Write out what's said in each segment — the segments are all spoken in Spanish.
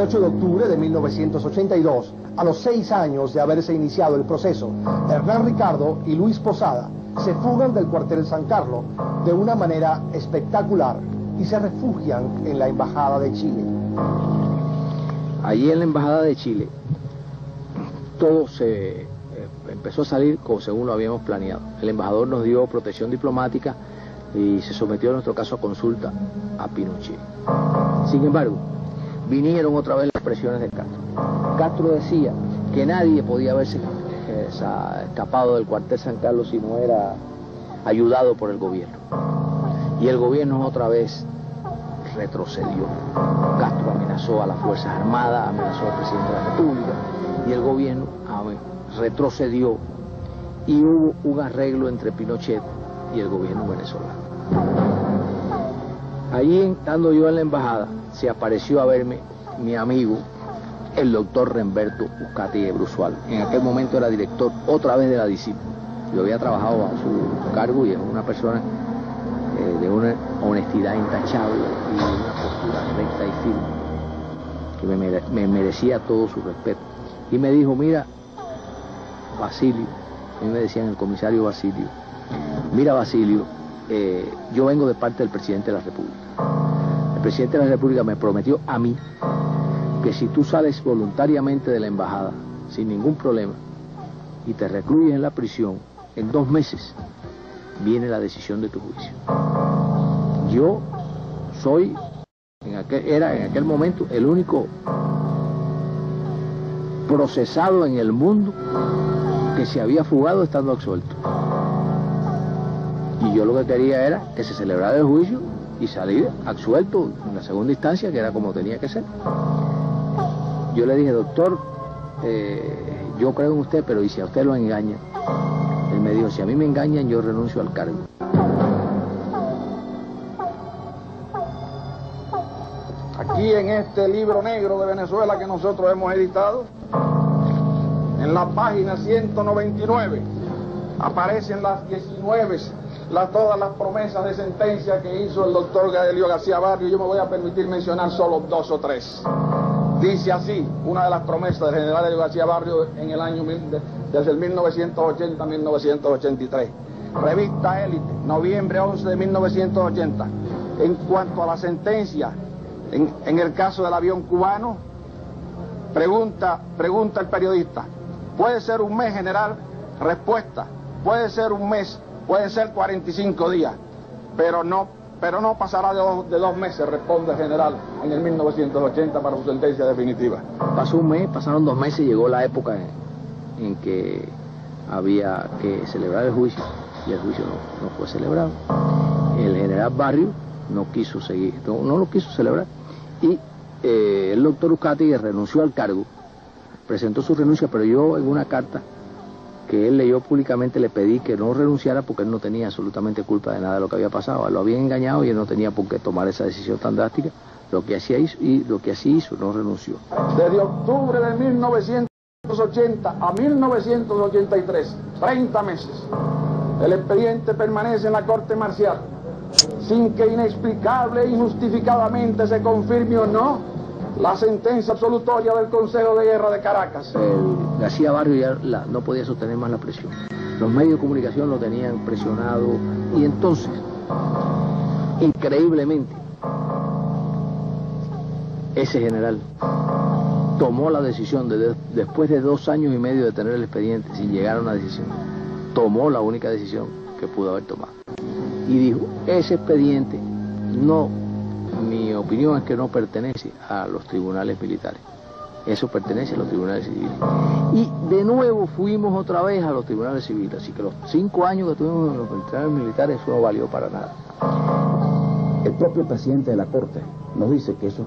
18 de octubre de 1982, a los 6 años de haberse iniciado el proceso, Hernán Ricardo y Luis Posada se fugan del cuartel San Carlos de una manera espectacular y se refugian en la Embajada de Chile. Allí en la Embajada de Chile, todo empezó a salir como según lo habíamos planeado. El embajador nos dio protección diplomática y se sometió en nuestro caso a consulta a Pinochet. Sin embargo, vinieron otra vez las presiones de Castro. Castro decía que nadie podía haberse escapado del cuartel San Carlos si no era ayudado por el gobierno. Y el gobierno otra vez retrocedió. Castro amenazó a las Fuerzas Armadas, amenazó al presidente de la República, y el gobierno retrocedió y hubo un arreglo entre Pinochet y el gobierno venezolano. Allí, estando yo en la embajada, se apareció a verme mi amigo, el doctor Remberto Uzcategui Bruzual. En aquel momento era director otra vez de la DICIP. Yo había trabajado bajo su cargo y es una persona de una honestidad intachable y una postura recta y firme, que me merecía todo su respeto. Y me dijo, mira, Basilio, a mí me decían el comisario Basilio, mira Basilio, yo vengo de parte del presidente de la República. El presidente de la República me prometió a mí que si tú sales voluntariamente de la embajada, sin ningún problema, y te recluyes en la prisión, en 2 meses, viene la decisión de tu juicio. Yo soy, era en aquel momento el único procesado en el mundo que se había fugado estando absuelto. Y yo lo que quería era que se celebrara el juicio y salir absuelto en la segunda instancia, que era como tenía que ser. Yo le dije, doctor, yo creo en usted, pero ¿y si a usted lo engañan? Él me dijo, si a mí me engañan, yo renuncio al cargo. Aquí en este libro negro de Venezuela que nosotros hemos editado, en la página 199, aparecen las 19, todas las promesas de sentencia que hizo el doctor Gaelio García Barrio. Yo me voy a permitir mencionar solo 2 o 3. Dice así, una de las promesas del general Gaelio García Barrio en el año, desde el 1980 a 1983. Revista Élite, noviembre 11 de 1980. En cuanto a la sentencia, en el caso del avión cubano, pregunta el periodista, ¿puede ser un mes, general? Respuesta, puede ser un mes, pueden ser 45 días, pero no pasará de 2 meses, responde el general en el 1980 para su sentencia definitiva. Pasó un mes, pasaron 2 meses y llegó la época en que había que celebrar el juicio, y el juicio no fue celebrado. El general Barrio no quiso seguir, no lo quiso celebrar, y el doctor Uzcategui renunció al cargo, presentó su renuncia, pero yo en una carta que él leyó públicamente le pedí que no renunciara porque él no tenía absolutamente culpa de nada de lo que había pasado. Lo habían engañado y él no tenía por qué tomar esa decisión tan drástica. Lo que así hizo, no renunció. Desde octubre de 1980 a 1983, 30 meses, el expediente permanece en la Corte Marcial, sin que inexplicable e injustificadamente se confirme o no la sentencia absolutoria del Consejo de Guerra de Caracas. García Barrio ya no podía sostener más la presión. Los medios de comunicación lo tenían presionado y entonces, increíblemente, ese general tomó la decisión, después de 2 años y medio de tener el expediente sin llegar a una decisión, tomó la única decisión que pudo haber tomado. Y dijo, ese expediente mi opinión es que no pertenece a los tribunales militares. Eso pertenece a los tribunales civiles. Y de nuevo fuimos otra vez a los tribunales civiles. Así que los 5 años que tuvimos en los tribunales militares, eso no valió para nada. El propio presidente de la Corte nos dice que eso,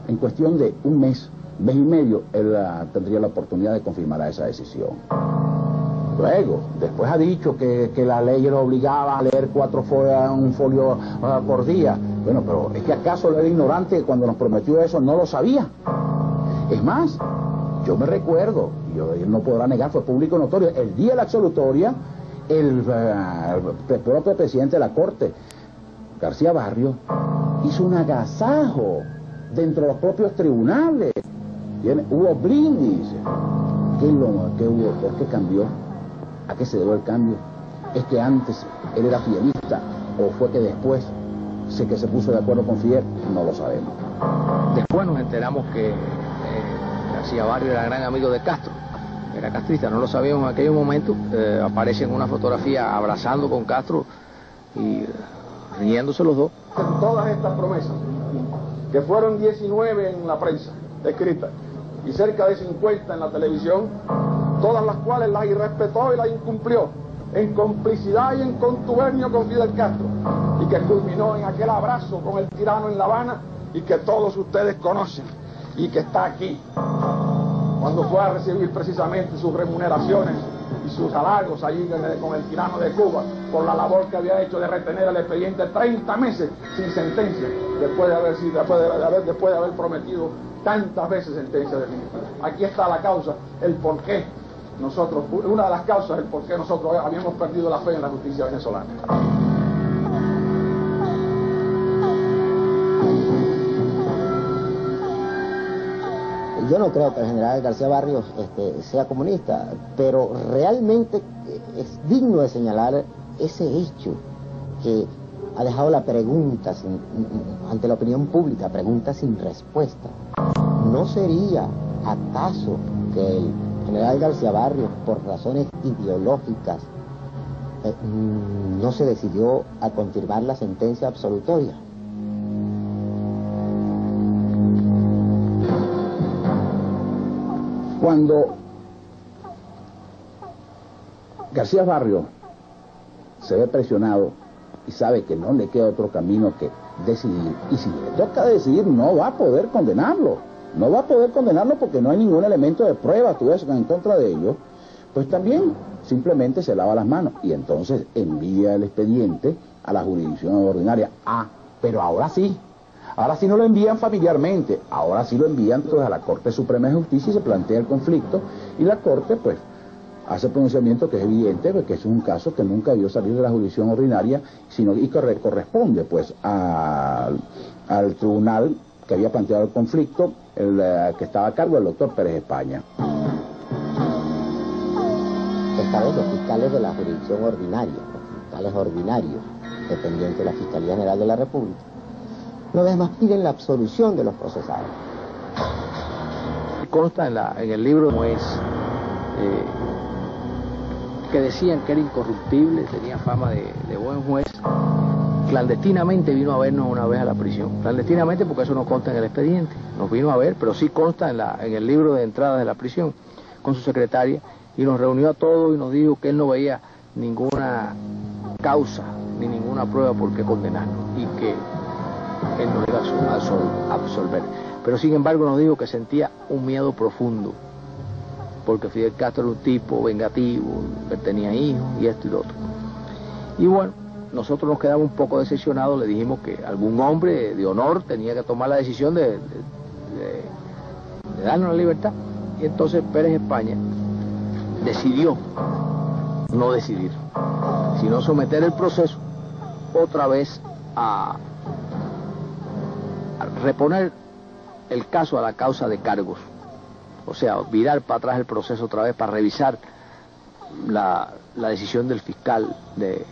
en cuestión de un mes y medio, él tendría la oportunidad de confirmar esa decisión. Luego, después ha dicho que la ley lo obligaba a leer 4 un folio por día. Bueno, pero es que acaso él era ignorante cuando nos prometió eso, no lo sabía. Es más, yo me recuerdo, y él no podrá negar, fue público notorio, el día de la absolutoria, el propio presidente de la Corte, García Barrio, hizo un agasajo dentro de los propios tribunales Hubo brindis. ¿Qué hubo? ¿Por qué cambió? ¿A qué se debió el cambio? ¿Es que antes él era fidelista o fue que después que se puso de acuerdo con Fidel? No lo sabemos. Después nos enteramos que García Barrio era gran amigo de Castro, era castrista, no lo sabíamos en aquel momento. Aparece en una fotografía abrazando con Castro y riéndose los dos. En todas estas promesas, que fueron 19 en la prensa escrita y cerca de 50 en la televisión, todas las cuales las irrespetó y las incumplió, en complicidad y en contubernio con Fidel Castro, y que culminó en aquel abrazo con el tirano en La Habana, y que todos ustedes conocen, y que está aquí, cuando fue a recibir precisamente sus remuneraciones y sus halagos allí con el tirano de Cuba, por la labor que había hecho de retener el expediente 30 meses sin sentencia, después de haber prometido tantas veces sentencia definitiva. Aquí está la causa, el porqué nosotros, una de las causas del por qué nosotros habíamos perdido la fe en la justicia venezolana. Yo no creo que el general García Barrios sea comunista, pero realmente es digno de señalar ese hecho que ha dejado la pregunta ante la opinión pública, pregunta sin respuesta. ¿No sería acaso que el general García Barrios, por razones ideológicas, no se decidió a confirmar la sentencia absolutoria? Cuando García Barrios se ve presionado y sabe que no le queda otro camino que decidir, y si le toca decidir no va a poder condenarlo, porque no hay ningún elemento de prueba, tú ves, en contra de ellos, pues también simplemente se lava las manos y entonces envía el expediente a la jurisdicción ordinaria. Pero ahora sí no lo envían familiarmente, ahora sí lo envían entonces a la Corte Suprema de Justicia y se plantea el conflicto, y la Corte pues hace pronunciamiento que es evidente, porque es un caso que nunca debió salir de la jurisdicción ordinaria, y que corresponde pues al tribunal que había planteado el conflicto, que estaba a cargo del doctor Pérez España. Esta vez los fiscales de la jurisdicción ordinaria, los fiscales ordinarios, dependientes de la Fiscalía General de la República, una vez más piden la absolución de los procesados. Consta en el libro que decían que era incorruptible, tenía fama de buen juez. Clandestinamente vino a vernos una vez a la prisión, clandestinamente porque eso no consta en el expediente, nos vino a ver, pero sí consta en el libro de entrada de la prisión, con su secretaria, y nos reunió a todos y nos dijo que él no veía ninguna causa ni ninguna prueba por qué condenarnos y que él no iba a absolver. Pero sin embargo nos dijo que sentía un miedo profundo, porque Fidel Castro era un tipo vengativo, que tenía hijos y esto y lo otro. Y bueno, nosotros nos quedamos un poco decepcionados, le dijimos que algún hombre de honor tenía que tomar la decisión de darnos la libertad. Y entonces Pérez España decidió no decidir, sino someter el proceso otra vez a reponer el caso a la causa de cargos, o sea, virar para atrás el proceso otra vez para revisar la decisión del fiscal de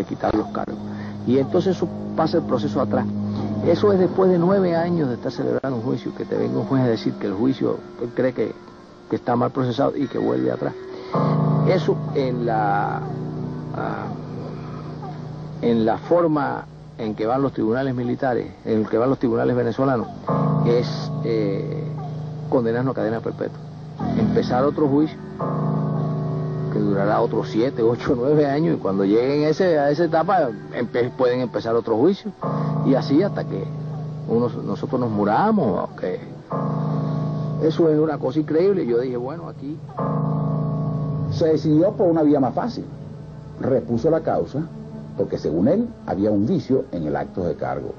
quitar los cargos. Y entonces eso pasa el proceso atrás. Eso es después de 9 años de estar celebrando un juicio, que te venga un juez a decir que el juicio, él cree que está mal procesado y que vuelve atrás. Eso en la forma en que van los tribunales militares, en que van los tribunales venezolanos, es condenarnos a cadena perpetua. Empezar otro juicio que durará otros 7, 8, 9 años, y cuando lleguen a esa etapa pueden empezar otro juicio, y así hasta que nosotros nos muramos. Okay. Eso es una cosa increíble. Yo dije, bueno, aquí se decidió por una vía más fácil, repuso la causa, porque según él había un vicio en el acto de cargo.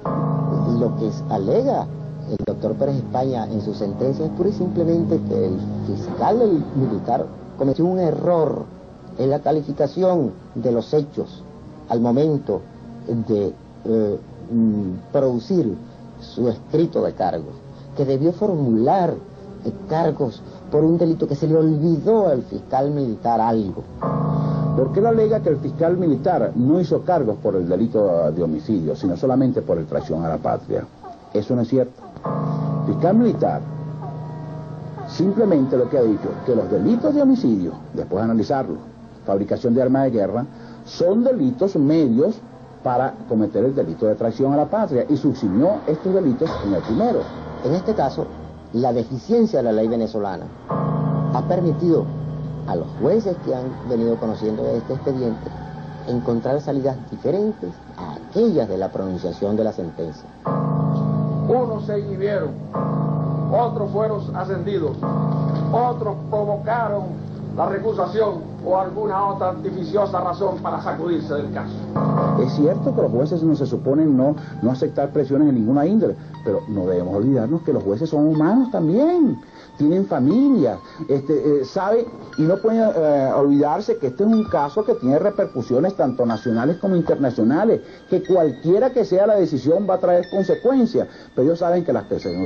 Lo que alega el doctor Pérez España en su sentencia es pura y simplemente que el fiscal militar cometió un error en la calificación de los hechos al momento de producir su escrito de cargos, que debió formular cargos por un delito que se le olvidó al fiscal militar algo. ¿Por qué él alega que el fiscal militar no hizo cargos por el delito de homicidio, sino solamente por el traición a la patria? Eso no es cierto. El fiscal militar simplemente lo que ha dicho, que los delitos de homicidio, después de analizarlo, fabricación de armas de guerra, son delitos medios para cometer el delito de traición a la patria, y subsumió estos delitos en el primero. En este caso, la deficiencia de la ley venezolana ha permitido a los jueces que han venido conociendo este expediente encontrar salidas diferentes a aquellas de la pronunciación de la sentencia. Unos se inhibieron, otros fueron ascendidos, otros provocaron la recusación o alguna otra artificiosa razón para sacudirse del caso. Es cierto que los jueces no se suponen no aceptar presiones en ninguna índole, pero no debemos olvidarnos que los jueces son humanos también, tienen familia, sabe, y no pueden olvidarse que este es un caso que tiene repercusiones tanto nacionales como internacionales, que cualquiera que sea la decisión va a traer consecuencias, pero ellos saben que las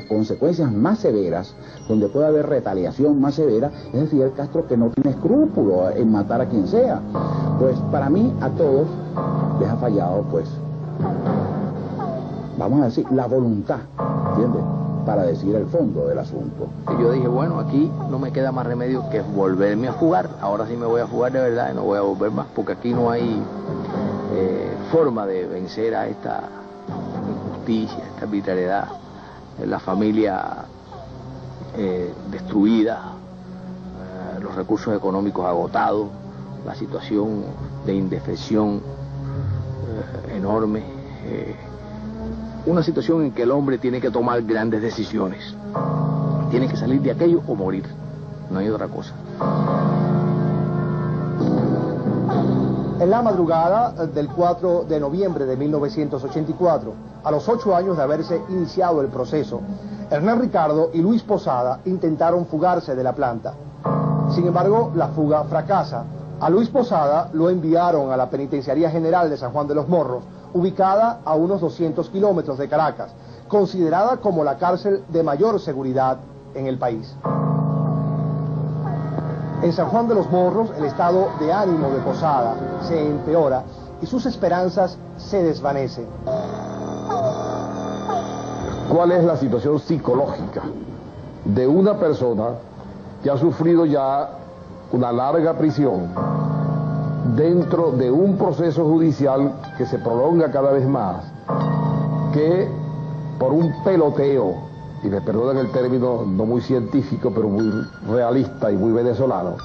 consecuencias más severas, donde puede haber retaliación más severa, es el Fidel Castro, que no tiene escrúpulos en matar a quien sea. Pues para mí, a todos les ha fallado, pues, vamos a decir, la voluntad, ¿entiendes?, para decir el fondo del asunto. Y yo dije, bueno, aquí no me queda más remedio que volverme a fugar. Ahora sí me voy a fugar de verdad y no voy a volver más, porque aquí no hay forma de vencer a esta injusticia, esta arbitrariedad, la familia destruida, los recursos económicos agotados, la situación de indefensión enorme, una situación en que el hombre tiene que tomar grandes decisiones, tiene que salir de aquello o morir, no hay otra cosa. En la madrugada del 4 de noviembre de 1984, a los 8 años de haberse iniciado el proceso, Hernán Ricardo y Luis Posada intentaron fugarse de la planta. Sin embargo, la fuga fracasa. A Luis Posada lo enviaron a la Penitenciaría General de San Juan de los Morros, ubicada a unos 200 kilómetros de Caracas, considerada como la cárcel de mayor seguridad en el país. En San Juan de los Morros, el estado de ánimo de Posada se empeora y sus esperanzas se desvanecen. ¿Cuál es la situación psicológica de una persona que ha sufrido ya una larga prisión dentro de un proceso judicial que se prolonga cada vez más, que por un peloteo, y me perdonan el término no muy científico, pero muy realista y muy venezolano,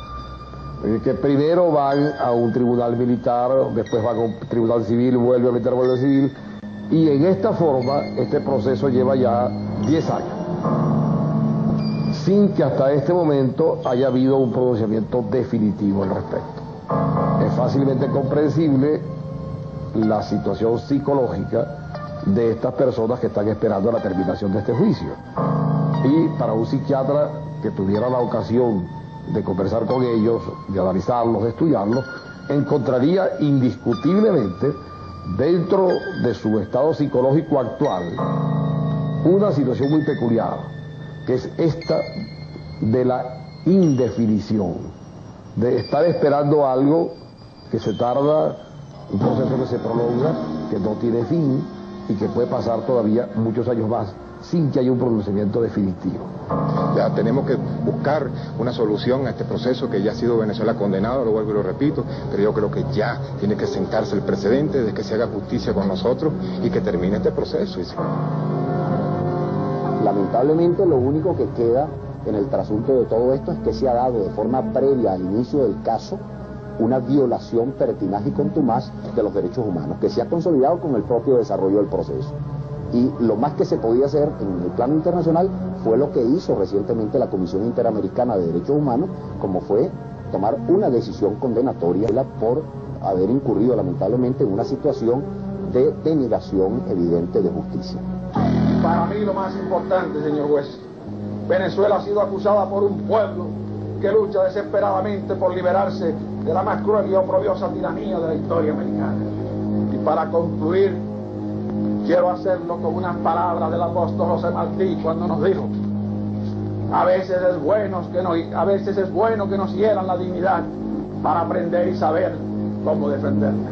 que primero van a un tribunal militar, después van a un tribunal civil, vuelve a militar, vuelve a civil, y en esta forma este proceso lleva ya 10 años, sin que hasta este momento haya habido un pronunciamiento definitivo al respecto. Es fácilmente comprensible la situación psicológica de estas personas que están esperando la terminación de este juicio. Y para un psiquiatra que tuviera la ocasión de conversar con ellos, de analizarlos, de estudiarlos, encontraría indiscutiblemente dentro de su estado psicológico actual una situación muy peculiar, que es esta de la indefinición, de estar esperando algo que se tarda, un proceso que se prolonga, que no tiene fin y que puede pasar todavía muchos años más sin que haya un pronunciamiento definitivo. Ya tenemos que buscar una solución a este proceso que ya ha sido Venezuela condenado, lo vuelvo y lo repito, pero yo creo que ya tiene que sentarse el precedente de que se haga justicia con nosotros y que termine este proceso. Lamentablemente lo único que queda en el trasunto de todo esto es que se ha dado de forma previa al inicio del caso una violación pertinaz y contumaz de los derechos humanos, que se ha consolidado con el propio desarrollo del proceso. Y lo más que se podía hacer en el plano internacional fue lo que hizo recientemente la Comisión Interamericana de Derechos Humanos, como fue tomar una decisión condenatoria por haber incurrido lamentablemente en una situación de denegación evidente de justicia. Para mí lo más importante, señor juez, Venezuela ha sido acusada por un pueblo que lucha desesperadamente por liberarse de la más cruel y oprobiosa tiranía de la historia americana. Y para concluir, quiero hacerlo con unas palabras del apóstol José Martí cuando nos dijo: A veces es bueno que nos hieran la dignidad para aprender y saber cómo defenderla.